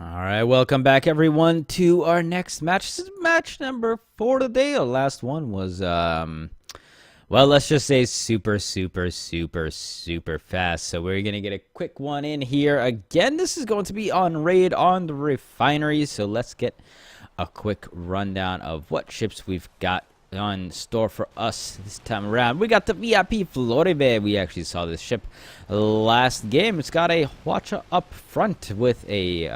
All right, welcome back everyone to our next match. This is match number 4 today. The last one was well, let's just say super fast. So we're going to get a quick one in here. Again, this is going to be on Raid on the Refinery. So let's get a quick rundown of what ships we've got on store for us this time around. We got the VIP Floribe. We actually saw this ship last game. It's got a Watcher up front with a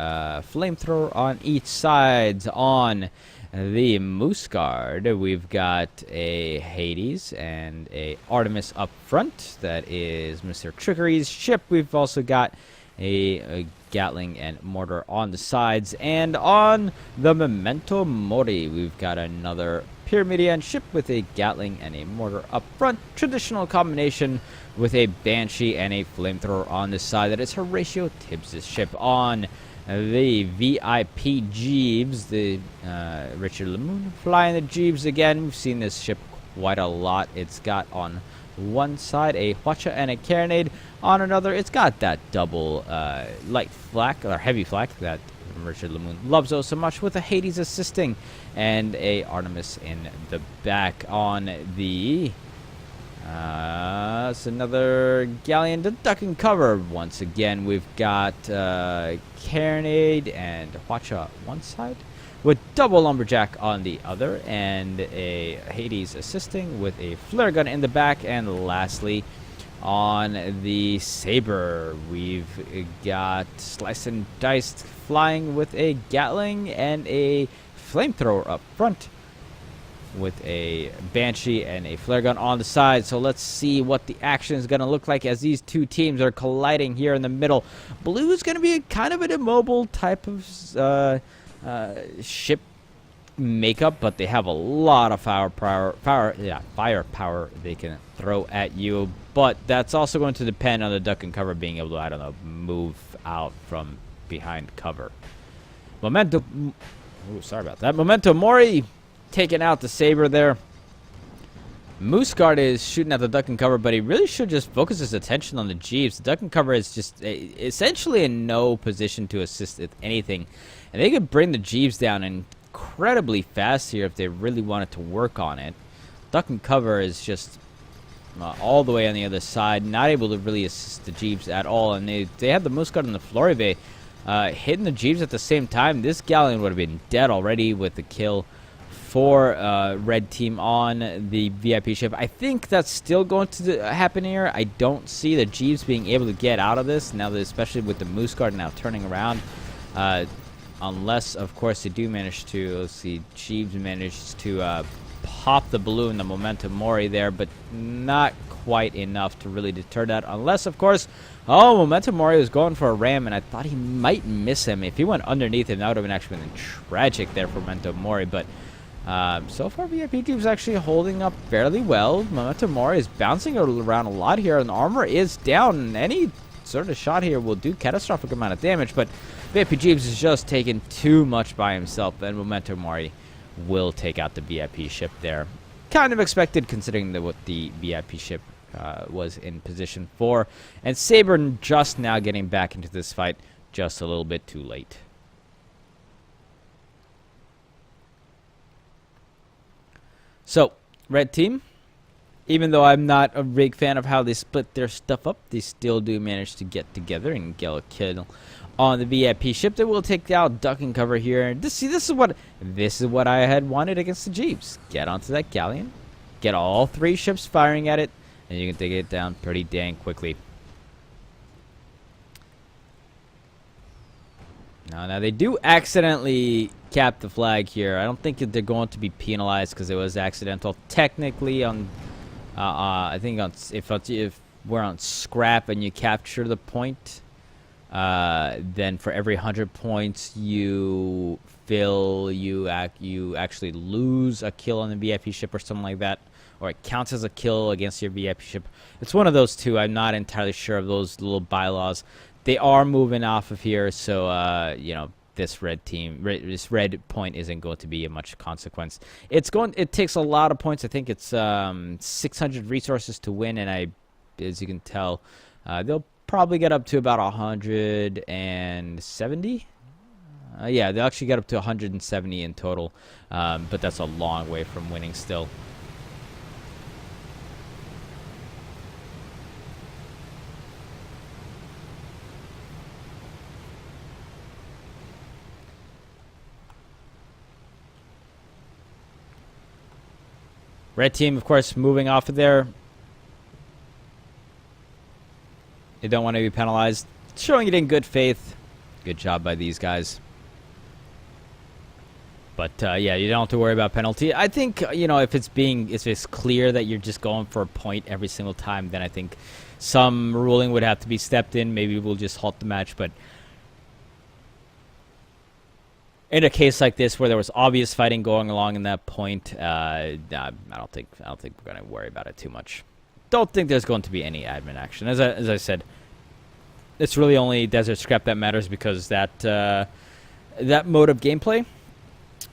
flamethrower on each side. On the Moose Guard, we've got a Hades and a Artemis up front. That is Mr. Trickery's ship. We've also got a Gatling and mortar on the sides. And on the Memento Mori, we've got another Pyramidian ship with a Gatling and a mortar up front. Traditional combination with a Banshee and a flamethrower on the side. That is Horatio Tibbs' ship. On the VIP Jeeves, the Richard Lemoon flying the Jeeves again. We've seen this ship quite a lot. It's got on one side a Hwacha and a Carronade. On another, it's got that double light flak or heavy flak that Richard Lemoon loves so much, with a Hades assisting and a Artemis in the back. On the it's another Galleon to duck and cover. Once again, we've got Carronade and Hwacha one side with double lumberjack on the other, and a Hades assisting with a flare gun in the back. And lastly, on the Saber, we've got Slice and Diced flying with a Gatling and a flamethrower up front, with a Banshee and a flare gun on the side. So let's see what the action is going to look like as these two teams are colliding here in the middle. Blue is going to be kind of an immobile type of ship makeup, but they have a lot of firepower they can throw at you. But that's also going to depend on the duck and cover being able to, I don't know, move out from behind cover. Memento Mori taking out the Saber there. Moose Guard is shooting at the duck and cover, but he really should just focus his attention on the Jeeves. The duck and cover is just essentially in no position to assist with anything, and they could bring the Jeeves down incredibly fast here if they really wanted to work on it. Duck and cover is just all the way on the other side, not able to really assist the Jeeves at all, and they had the Moose Guard and the Floribe hitting the Jeeves at the same time. This Galleon would have been dead already with the kill for red team on the VIP ship. I think that's still going to happen here. I don't see the Jeeves being able to get out of this now, that especially with the Moose Guard now turning around, unless of course they do manage to, let's see, Jeeves manages to pop the balloon, the Memento Mori there, but not quite enough to really deter that, unless of course, oh, Memento Mori was going for a ram and I thought he might miss him. If he went underneath him, that would have actually been tragic there for Memento Mori. But so far, VIP Jeeves actually holding up fairly well. Memento Mori is bouncing around a lot here, and the armor is down. Any sort of shot here will do catastrophic amount of damage, but VIP Jeeves is just taking too much by himself, and Memento Mori will take out the VIP ship there. Kind of expected, considering what the VIP ship was in position for. And Saber just now getting back into this fight, just a little bit too late. So, red team, even though I'm not a big fan of how they split their stuff up, they still do manage to get together and get a kill on the VIP ship. They will take out duck and cover here. This is what I had wanted against the Jeeves. Get onto that Galleon, get all three ships firing at it, and you can take it down pretty dang quickly. Now they do accidentally cap the flag here. I don't think that they're going to be penalized because it was accidental. Technically, on I think if we're on scrap and you capture the point, then for every 100 points you actually lose a kill on the VIP ship or something like that, or it counts as a kill against your VIP ship. It's one of those two. I'm not entirely sure of those little bylaws. They are moving off of here, so you know, this red point isn't going to be a much consequence. It takes a lot of points. I think it's 600 resources to win, and as you can tell, they'll probably get up to about 170. Yeah, they actually got up to 170 in total, but that's a long way from winning still. Red team, of course, moving off of there. They don't want to be penalized. Showing it in good faith. Good job by these guys. But yeah, you don't have to worry about penalty. I think, you know, if it's clear that you're just going for a point every single time, then I think some ruling would have to be stepped in. Maybe we'll just halt the match. But in a case like this where there was obvious fighting going along in that point, I don't think we're going to worry about it too much. Don't think there's going to be any admin action. As I said, it's really only Desert Scrap that matters because that mode of gameplay,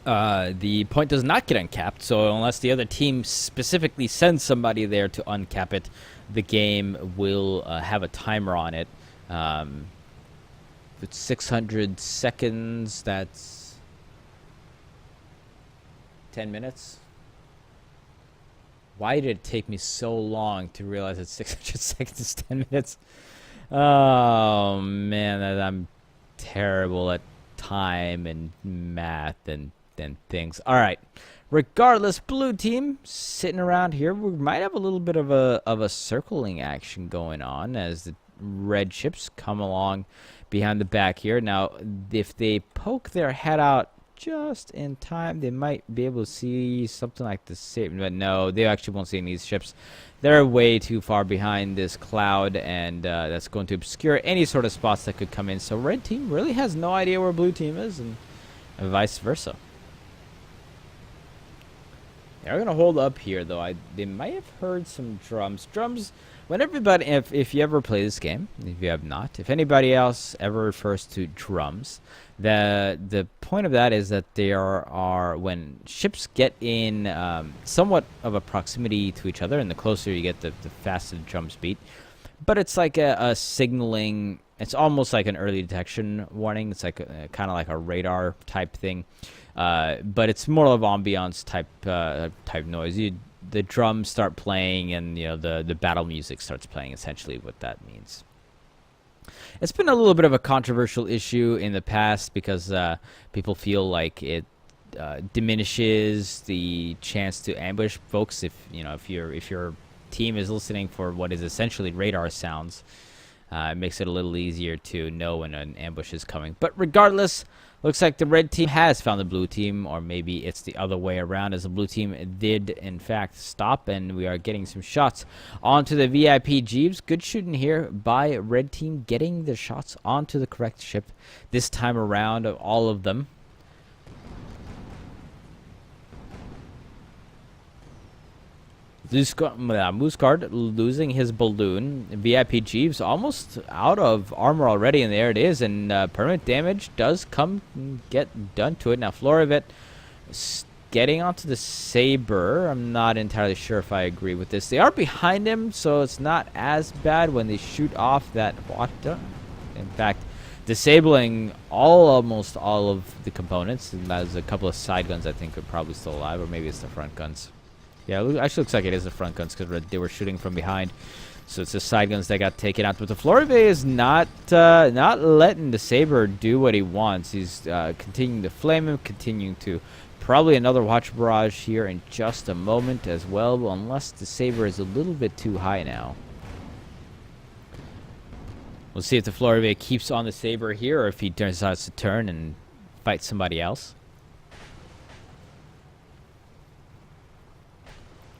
the point does not get uncapped. So unless the other team specifically sends somebody there to uncap it, the game will have a timer on it. If it's 600 seconds, that's 10 minutes. Why did it take me so long to realize that 600 seconds is 10 minutes? Oh, man, I'm terrible at time and math and things. All right. Regardless, blue team sitting around here. We might have a little bit of a circling action going on as the red ships come along behind the back here. Now, if they poke their head out just in time, they might be able to see something like the same, but no, they actually won't see any of these ships. They're way too far behind this cloud, and that's going to obscure any sort of spots that could come in. So red team really has no idea where blue team is, and vice versa. They're going to hold up here, though. They might have heard some drums. Drums, when everybody, if you ever play this game, if you have not, if anybody else ever refers to drums, the point of that is that they are when ships get in somewhat of a proximity to each other, and the closer you get, the faster the drums beat. But it's like a signaling. It's almost like an early detection warning. It's like kind of like a radar type thing. But it's more of ambiance type noise. The drums start playing, and you know the battle music starts playing. Essentially, what that means. It's been a little bit of a controversial issue in the past because people feel like it diminishes the chance to ambush folks. If your team is listening for what is essentially radar sounds, it makes it a little easier to know when an ambush is coming. But regardless, looks like the red team has found the blue team, or maybe it's the other way around, as the blue team did, in fact, stop, and we are getting some shots onto the VIP Jeeves. Good shooting here by red team, getting the shots onto the correct ship this time around, of all of them. Mooseguard losing his balloon. VIP Jeeves almost out of armor already, and there it is. And permanent damage does get done to it. Now Florovit getting onto the Saber. I'm not entirely sure if I agree with this. They are behind him, so it's not as bad when they shoot off that water. In fact, disabling almost all of the components. And there's a couple of side guns I think are probably still alive, or maybe it's the front guns. Yeah, it actually looks like it is the front guns because they were shooting from behind. So it's the side guns that got taken out. But the Florive is not letting the Saber do what he wants. He's continuing to flame him, continuing to probably another watch barrage here in just a moment as well, unless the Saber is a little bit too high now. We'll see if the Florive keeps on the Saber here or if he decides to turn and fight somebody else.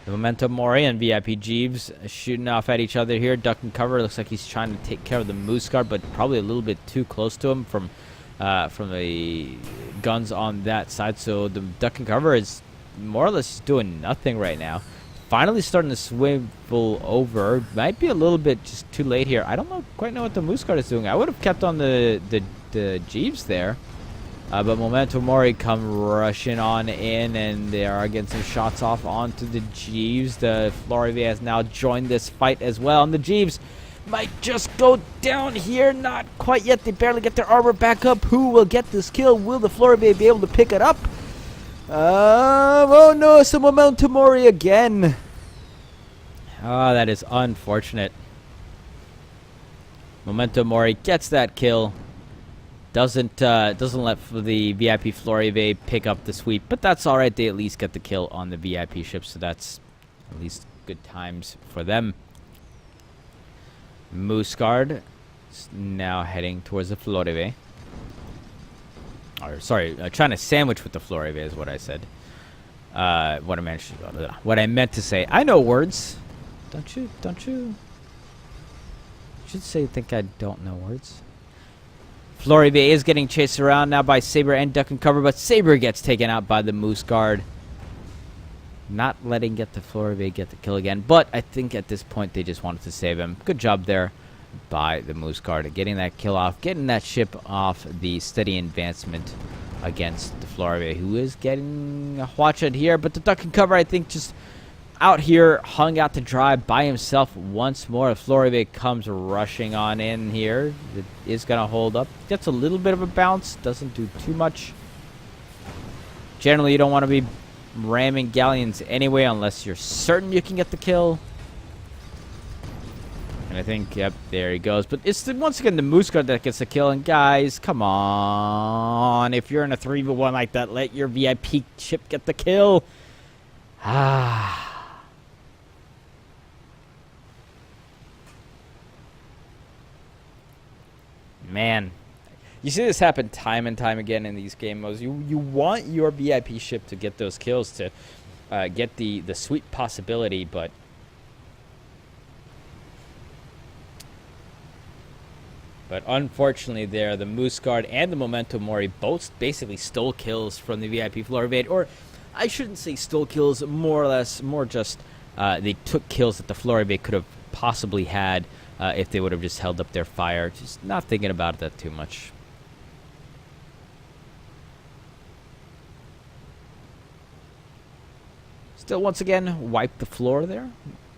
The Memento Mori and VIP Jeeves shooting off at each other here. Duck and cover. Looks like he's trying to take care of the Mooseguard, but probably a little bit too close to him from the guns on that side. So the duck and cover is more or less doing nothing right now. Finally starting to swivel over. Might be a little bit just too late here. I don't quite know what the Mooseguard is doing. I would have kept on the Jeeves there. But Memento Mori come rushing on in, and they are getting some shots off onto the Jeeves. The Florive has now joined this fight as well. And the Jeeves might just go down here. Not quite yet. They barely get their armor back up. Who will get this kill? Will the Floribay be able to pick it up? Oh no, it's a Memento Mori again. Oh, that is unfortunate. Memento Mori gets that kill. Doesn't let the VIP Floribay pick up the sweep, but that's all right. They at least get the kill on the VIP ship, so that's at least good times for them. Moose Guard is now heading towards the Floribay. Or sorry, trying to sandwich with the Floribay is what I said. What I meant to say. I know words. Don't you? You should say think I don't know words. Floribay is getting chased around now by Saber and Duck and Cover, but Saber gets taken out by the Moose Guard. Not letting the Floribay get the kill again, but I think at this point they just wanted to save him. Good job there by the Moose Guard, getting that kill off, getting that ship off the steady advancement against the Floribay, who is getting a watch out here, but the Duck and Cover, I think, just out here, hung out to dry by himself once more. Floribay comes rushing on in here. It is going to hold up. Gets a little bit of a bounce. Doesn't do too much. Generally, you don't want to be ramming galleons anyway unless you're certain you can get the kill. And I think, yep, there he goes. But it's once again the Moose Guard that gets the kill. And guys, come on. If you're in a 3v1 like that, let your VIP ship get the kill. Ah. Man, you see this happen time and time again in these game modes. You want your VIP ship to get those kills to get the sweet possibility, but unfortunately there, the Moose Guard and the Memento Mori both basically stole kills from the VIP Floribay, or I shouldn't say stole kills, more just they took kills that the Floribay could have possibly had if they would have just held up their fire. Just not thinking about that too much. Still, once again, wipe the floor there.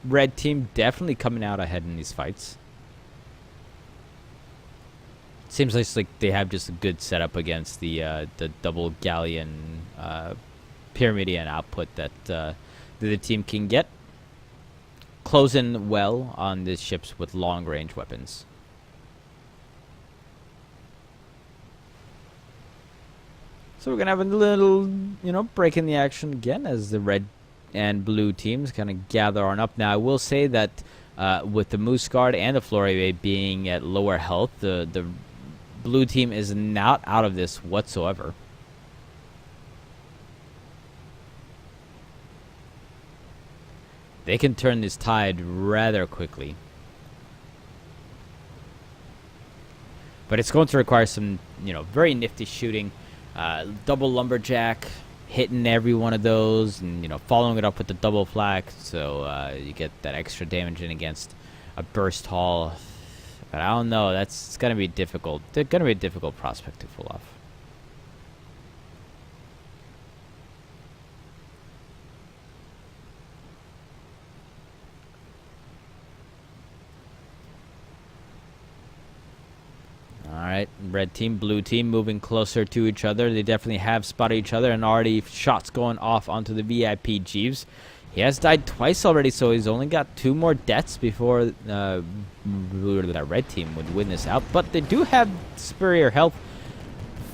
Red team definitely coming out ahead in these fights. Seems like they have just a good setup against the double galleon Pyramidian output that the team can get. Closing well on these ships with long-range weapons. So we're going to have a little, break in the action again as the red and blue teams kind of gather on up. Now, I will say that with the Moose Guard and the Floribay being at lower health, the blue team is not out of this whatsoever. They can turn this tide rather quickly. But it's going to require some, very nifty shooting. Double lumberjack, hitting every one of those, and, following it up with the double flak. So you get that extra damage in against a burst haul. But I don't know. It's going to be difficult. It's going to be a difficult prospect to pull off. Alright, red team, blue team moving closer to each other. They definitely have spotted each other, and already shots going off onto the VIP Jeeves. He has died twice already, so he's only got 2 more deaths before that red team would win this out. But they do have superior health,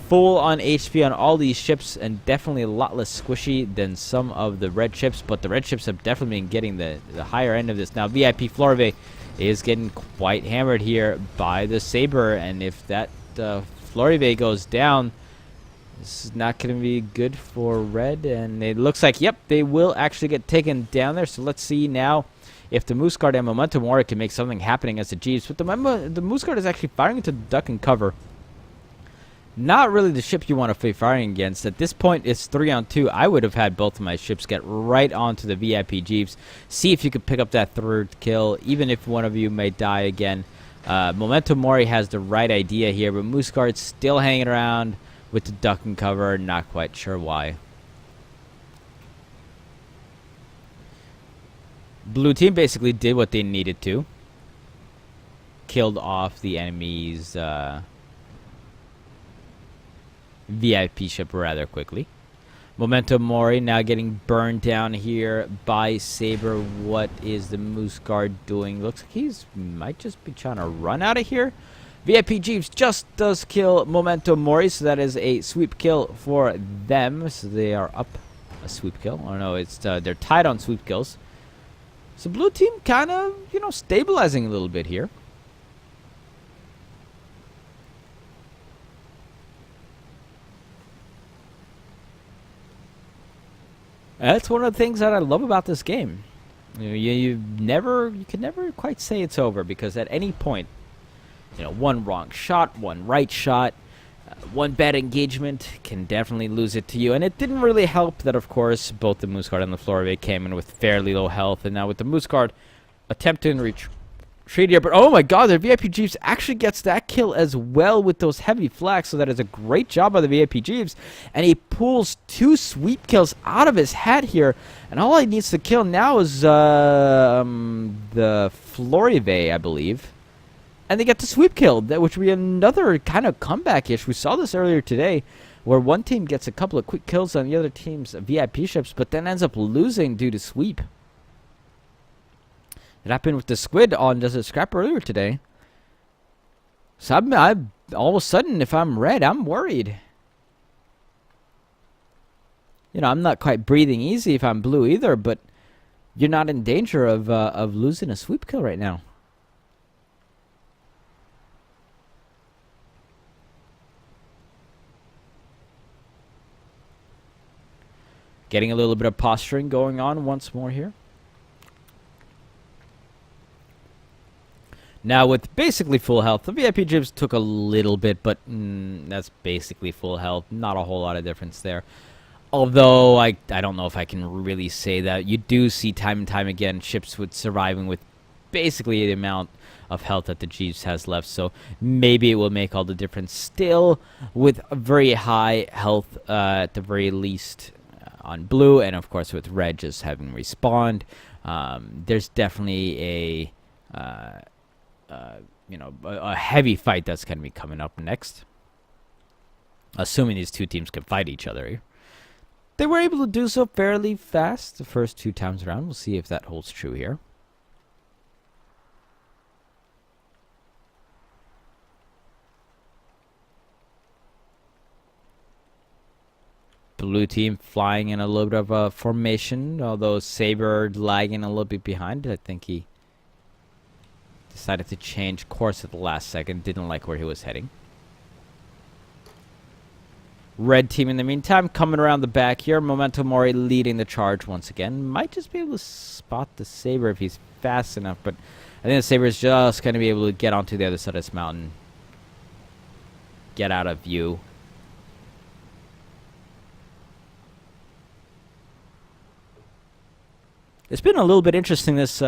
full on HP on all these ships, and definitely a lot less squishy than some of the red ships. But the red ships have definitely been getting the higher end of this. Now, VIP Floribay is getting quite hammered here by the Saber, and if that Floribay goes down, this is not going to be good for red, and it looks like, yep, they will actually get taken down there. So let's see now if the Moose Guard and Memento Mori can make something happening as the Jeeves. But the Moose Guard is actually firing into the Duck and Cover. Not really the ship you want to be firing against. At this point, it's 3-on-2. I would have had both of my ships get right onto the VIP Jeeves. See if you could pick up that 3rd kill, even if one of you may die again. Memento Mori has the right idea here, but Moose Guard's still hanging around with the Duck and Cover. Not quite sure why. Blue team basically did what they needed to. killed off the enemy's VIP ship rather quickly. Memento Mori now getting burned down here by Saber. What is the Moose Guard doing? Looks like he's might just be trying to run out of here. VIP Jeeps just does kill Memento Mori, so that is a sweep kill for them. So they are up a sweep kill. Oh no, it's they're tied on sweep kills. So blue team kind of, you know, stabilizing a little bit here. That's one of the things that I love about this game. You can never quite say it's over, because at any point, you know, one wrong shot, one right shot, one bad engagement can definitely lose it to you. And it didn't really help that, of course, both the Moose Guard and the Floribay came in with fairly low health, and now with the Moose Guard attempting to retreat here, but oh my god, the VIP Jeeps actually gets that kill as well with those heavy flags, so that is a great job by the VIP Jeeps, and he pulls 2 sweep kills out of his hat here, and all he needs to kill now is the Floribay, I believe, and they get the sweep kill, which would be another kind of comeback-ish. We saw this earlier today, where one team gets a couple of quick kills on the other team's VIP ships, but then ends up losing due to sweep. It happened with the Squid on Desert Scrap earlier today. So I'm all of a sudden, if I'm red, I'm worried. You know, I'm not quite breathing easy if I'm blue either, but you're not in danger of losing a sweep kill right now. Getting a little bit of posturing going on once more here. Now, with basically full health, the VIP Jibs took a little bit, but that's basically full health. Not a whole lot of difference there. Although, I don't know if I can really say that. You do see time and time again ships with surviving with basically the amount of health that the Jeeps has left. So maybe it will make all the difference. Still, with a very high health at the very least on blue, and of course with red just having respawned, there's definitely a heavy fight that's going to be coming up next. Assuming these two teams can fight each other. They were able to do so fairly fast the first 2 times around. We'll see if that holds true here. Blue team flying in a little bit of a formation, although Saber lagging a little bit behind. I think he decided to change course at the last second. Didn't like where he was heading. Red team in the meantime coming around the back here. Memento Mori leading the charge once again. Might just be able to spot the Saber if he's fast enough, but I think the Saber is just going to be able to get onto the other side of this mountain. Get out of view. It's been a little bit interesting this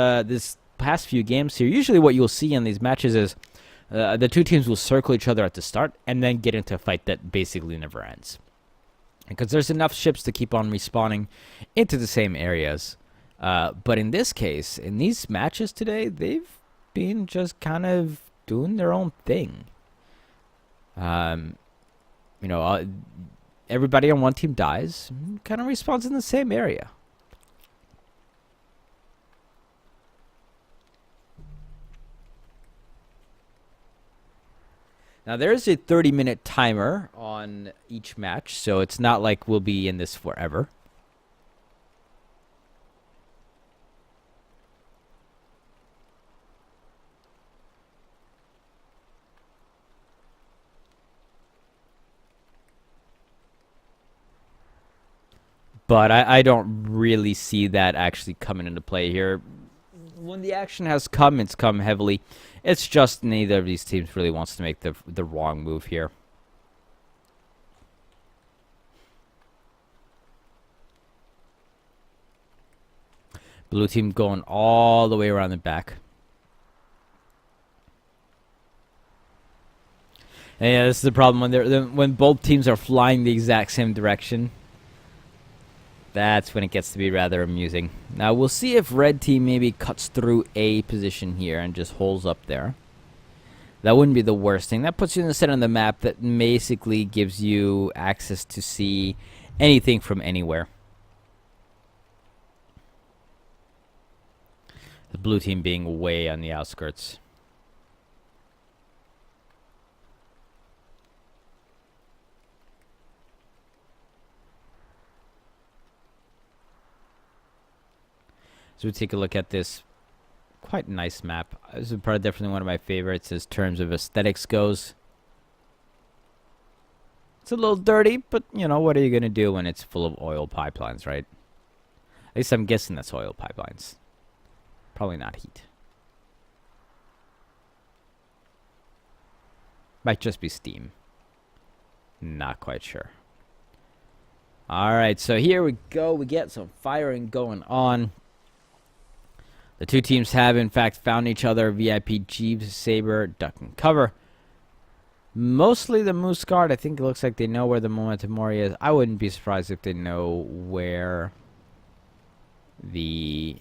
past few games here. Usually what you'll see in these matches is the two teams will circle each other at the start and then get into a fight that basically never ends. Because there's enough ships to keep on respawning into the same areas. But in this case, in these matches today, they've been just kind of doing their own thing. Everybody on one team dies, and kind of respawns in the same area. Now, there is a 30-minute timer on each match, so it's not like we'll be in this forever. But I don't really see that actually coming into play here. When the action has come, it's come heavily. It's just neither of these teams really wants to make the wrong move here. Blue team going all the way around the back. And yeah, this is the problem when both teams are flying the exact same direction. That's when it gets to be rather amusing. Now, we'll see if red team maybe cuts through A position here and just holds up there. That wouldn't be the worst thing. That puts you in the center of the map. That basically gives you access to see anything from anywhere. The blue team being way on the outskirts. So we take a look at this quite nice map. This is probably definitely one of my favorites as terms of aesthetics goes. It's a little dirty, but you know, what are you going to do when it's full of oil pipelines, right? At least I'm guessing that's oil pipelines. Probably not heat. Might just be steam. Not quite sure. Alright, so here we go. We get some firing going on. The two teams have, in fact, found each other. VIP Jeeves, Saber, duck and cover. Mostly the Moose Guard. I think it looks like they know where the Memento Mori is. I wouldn't be surprised if they know where the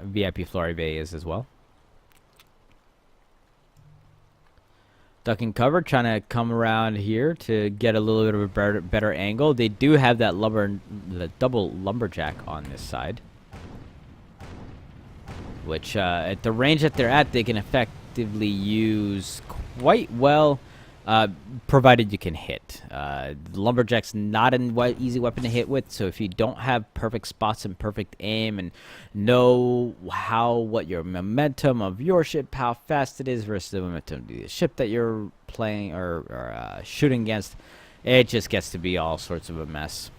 VIP Floribay is as well. Duck and cover, trying to come around here to get a little bit of a better angle. They do have that the double lumberjack on this side, which at the range that they're at, they can effectively use quite well, provided you can hit. The lumberjack's not an easy weapon to hit with, so if you don't have perfect spots and perfect aim and know what your momentum of your ship, how fast it is versus the momentum of the ship that you're playing or shooting against, it just gets to be all sorts of a mess.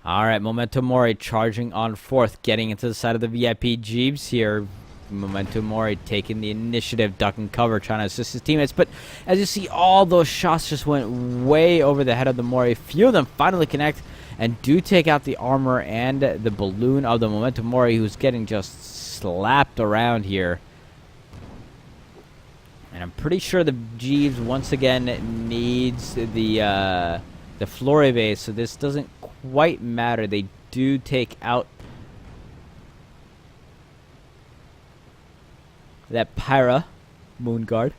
All right, Memento Mori charging on fourth, getting into the side of the VIP Jeeves here. Memento Mori taking the initiative, duck and cover, trying to assist his teammates. But as you see, all those shots just went way over the head of the Mori. Few of them finally connect and do take out the armor and the balloon of the Memento Mori, who's getting just slapped around here. And I'm pretty sure the Jeeves once again needs the Floribay, so this doesn't quite matter. They do take out that Pyra Moon Guard.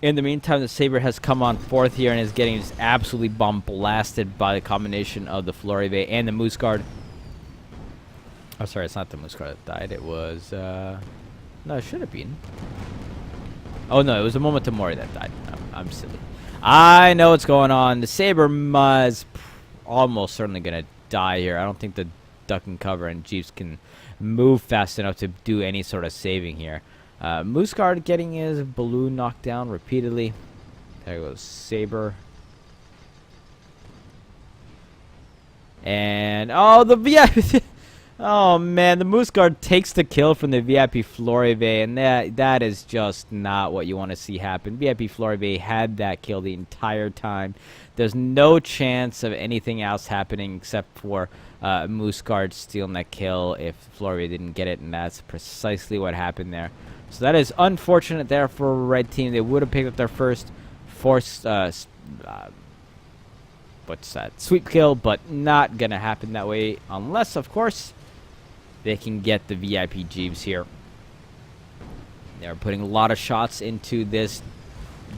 In the meantime, the Saber has come on fourth here and is getting just absolutely bomb blasted by the combination of the Floribay and the Moose Guard. Oh, sorry, it's not the Moose Guard that died. It was no, it should have been. Oh, no, it was a Memento Mori that died. I'm silly. I know what's going on. The Saber is almost certainly going to die here. I don't think the duck and cover and Jeeves can move fast enough to do any sort of saving here. Moose Guard getting his balloon knocked down repeatedly. There goes Saber. And, oh, the VIP... Oh, man, the Moose Guard takes the kill from the VIP Floribay, and that is just not what you want to see happen. VIP Floribay had that kill the entire time. There's no chance of anything else happening except for Moose Guard stealing that kill if Floribay didn't get it, and that's precisely what happened there. So that is unfortunate there for Red Team. They would have picked up their first forced sweep kill, but not going to happen that way unless, of course, they can get the VIP Jeeves here. They're putting a lot of shots into this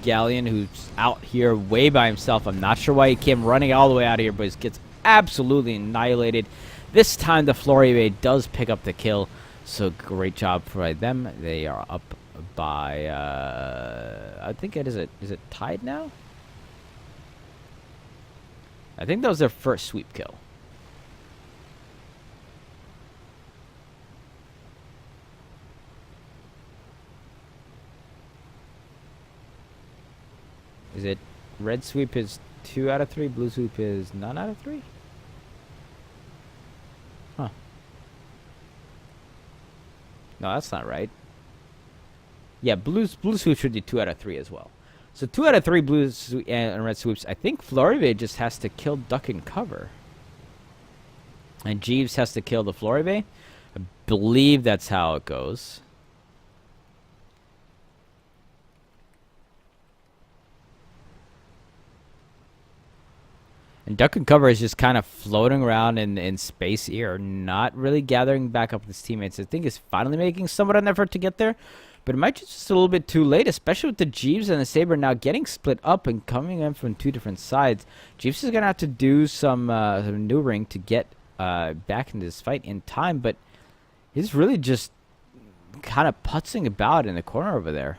Galleon, who's out here way by himself. I'm not sure why he came running all the way out of here, but he gets absolutely annihilated. This time the Floribay does pick up the kill, so great job for them. They are up by, I think is it tied now? I think that was their first sweep kill. Is it red sweep is 2 out of 3, blue sweep is none out of 3? Huh. No, that's not right. Yeah, blue sweep should be 2 out of 3 as well. So 2 out of 3 blue and red sweeps. I think Floribay just has to kill duck and cover. And Jeeves has to kill the Floribay. I believe that's how it goes. And duck and cover is just kind of floating around in space here, not really gathering back up with his teammates. I think he's finally making somewhat of an effort to get there, but it might just a little bit too late, especially with the Jeeves and the Saber now getting split up and coming in from two different sides. Jeeves is going to have to do some maneuvering to get back into this fight in time, but he's really just kind of putzing about in the corner over there.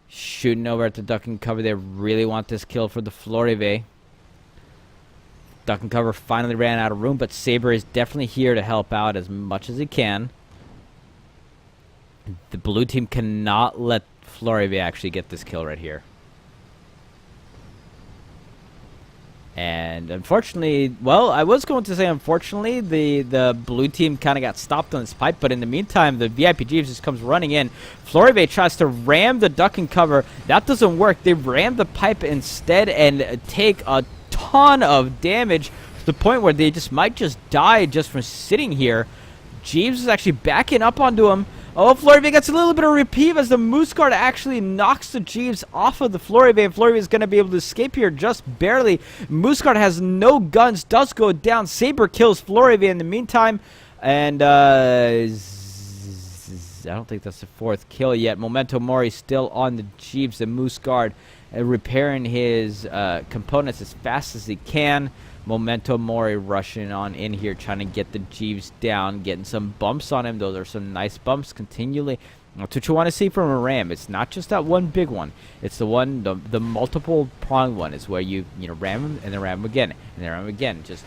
Shooting over at the duck and cover. They really want this kill for the Florive. Duck and cover finally ran out of room, but Saber is definitely here to help out as much as he can. The blue team cannot let Florive actually get this kill right here. And unfortunately, well, I was going to say unfortunately, the blue team kind of got stopped on this pipe, but in the meantime, the VIP Jeeves just comes running in. Florive tries to ram the duck and cover. That doesn't work. They ram the pipe instead and take a ton of damage to the point where they just might just die just from sitting here. Jeeves is actually backing up onto him. Oh, Florive gets a little bit of reprieve as the Moose Guard actually knocks the Jeeves off of the Florive, and Florive is going to be able to escape here just barely. Moose Guard has no guns, does go down. Saber kills Florive in the meantime, and I don't think that's the fourth kill yet. Memento Mori still on the Jeeves, the Moose Guard, repairing his components as fast as he can. Memento Mori rushing on in here, trying to get the Jeeves down, getting some bumps on him. Those are some nice bumps continually. That's what you want to see from a ram. It's not just that one big one. It's the one, the multiple pronged one is where you ram him and then ram him again and then ram him again. Just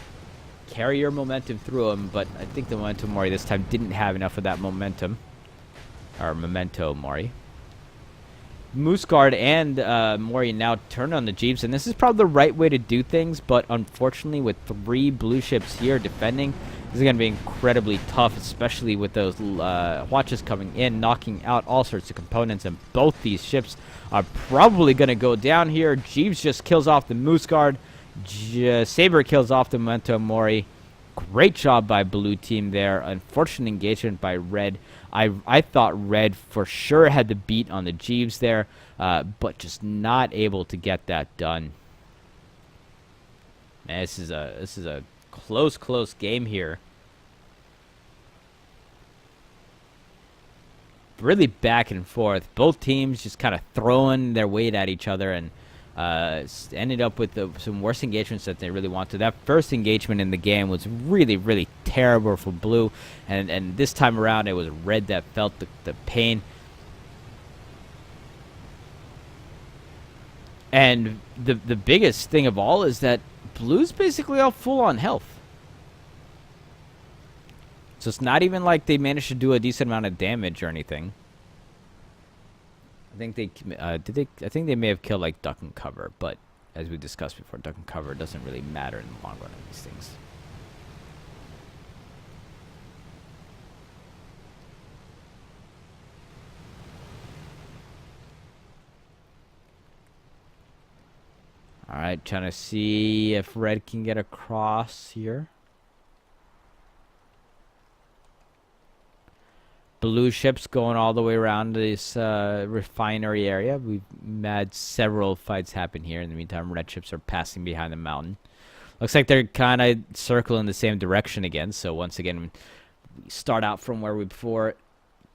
carry your momentum through him. But I think the Memento Mori this time didn't have enough of that momentum, or Memento Mori. Moose Guard and Mori now turn on the Jeeves, and this is probably the right way to do things, but unfortunately with 3 blue ships here defending, this is going to be incredibly tough, especially with those watches coming in, knocking out all sorts of components, and both these ships are probably going to go down here. Jeeves just kills off the Moose Guard. Saber kills off the Memento Mori. Great job by blue team there. Unfortunate engagement by red. I thought red for sure had the beat on the Jeeves there, but just not able to get that done. Man, this is a close game here. Really back and forth. Both teams just kind of throwing their weight at each other, and ended up with some worse engagements that they really wanted. That first engagement in the game was really, really terrible for blue, and this time around it was red that felt the pain. And the biggest thing of all is that blue's basically all full on health. So it's not even like they managed to do a decent amount of damage or anything. I think they I think they may have killed like duck and cover, but as we discussed before, duck and cover doesn't really matter in the long run of these things. All right, trying to see if red can get across here. Blue ships going all the way around this refinery area. We've had several fights happen here. In the meantime, red ships are passing behind the mountain. Looks like they're kind of circling the same direction again. So once again, we start out from where we before.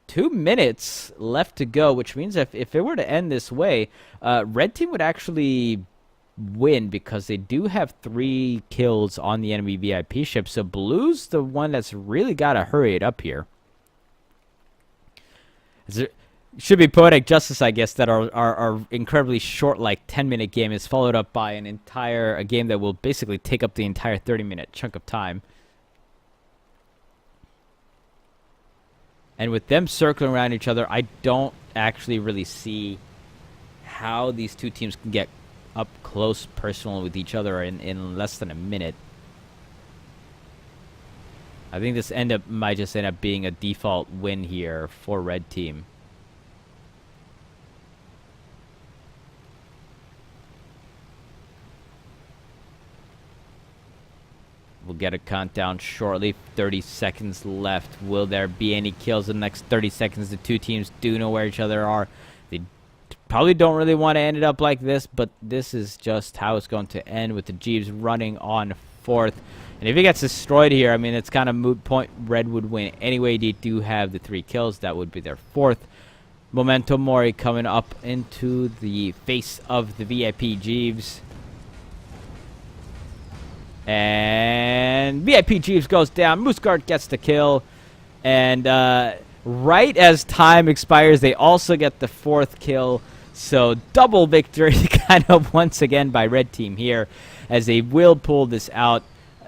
2 minutes left to go, which means if it were to end this way, red team would actually win because they do have 3 kills on the enemy VIP ship. So blue's the one that's really got to hurry it up here. It should be poetic justice, I guess, that our incredibly short, like 10-minute game is followed up by a game that will basically take up the entire 30-minute chunk of time. And with them circling around each other, I don't actually really see how these two teams can get up close personal with each other in less than a minute. I think this might just end up being a default win here for red team. We'll get a countdown shortly. 30 seconds left. Will there be any kills in the next 30 seconds? The two teams do know where each other are. They probably don't really want to end it up like this, but this is just how it's going to end, with the Jeeps running on fourth. And if he gets destroyed here, I mean, it's kind of moot point. Red would win anyway. They do have the 3 kills. That would be their 4th. Memento Mori coming up into the face of the VIP Jeeves. And VIP Jeeves goes down. Moosegard gets the kill. And right as time expires, they also get the 4th kill. So double victory kind of once again by Red Team here, as they will pull this out.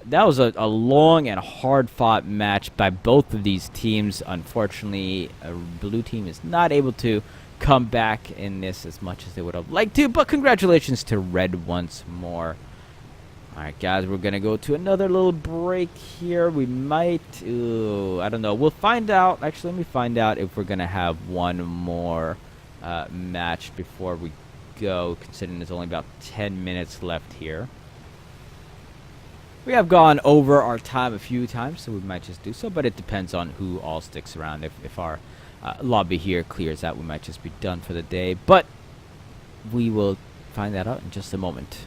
That was a long and hard-fought match by both of these teams. Unfortunately, Blue Team is not able to come back in this as much as they would have liked to. But congratulations to Red once more. Alright, guys, we're going to go to another little break here. We might, I don't know. We'll find out. Actually, let me find out if we're going to have one more match before we go, considering there's only about 10 minutes left here. We have gone over our time a few times, so we might just do so, but it depends on who all sticks around. If our lobby here clears out, we might just be done for the day, but we will find that out in just a moment.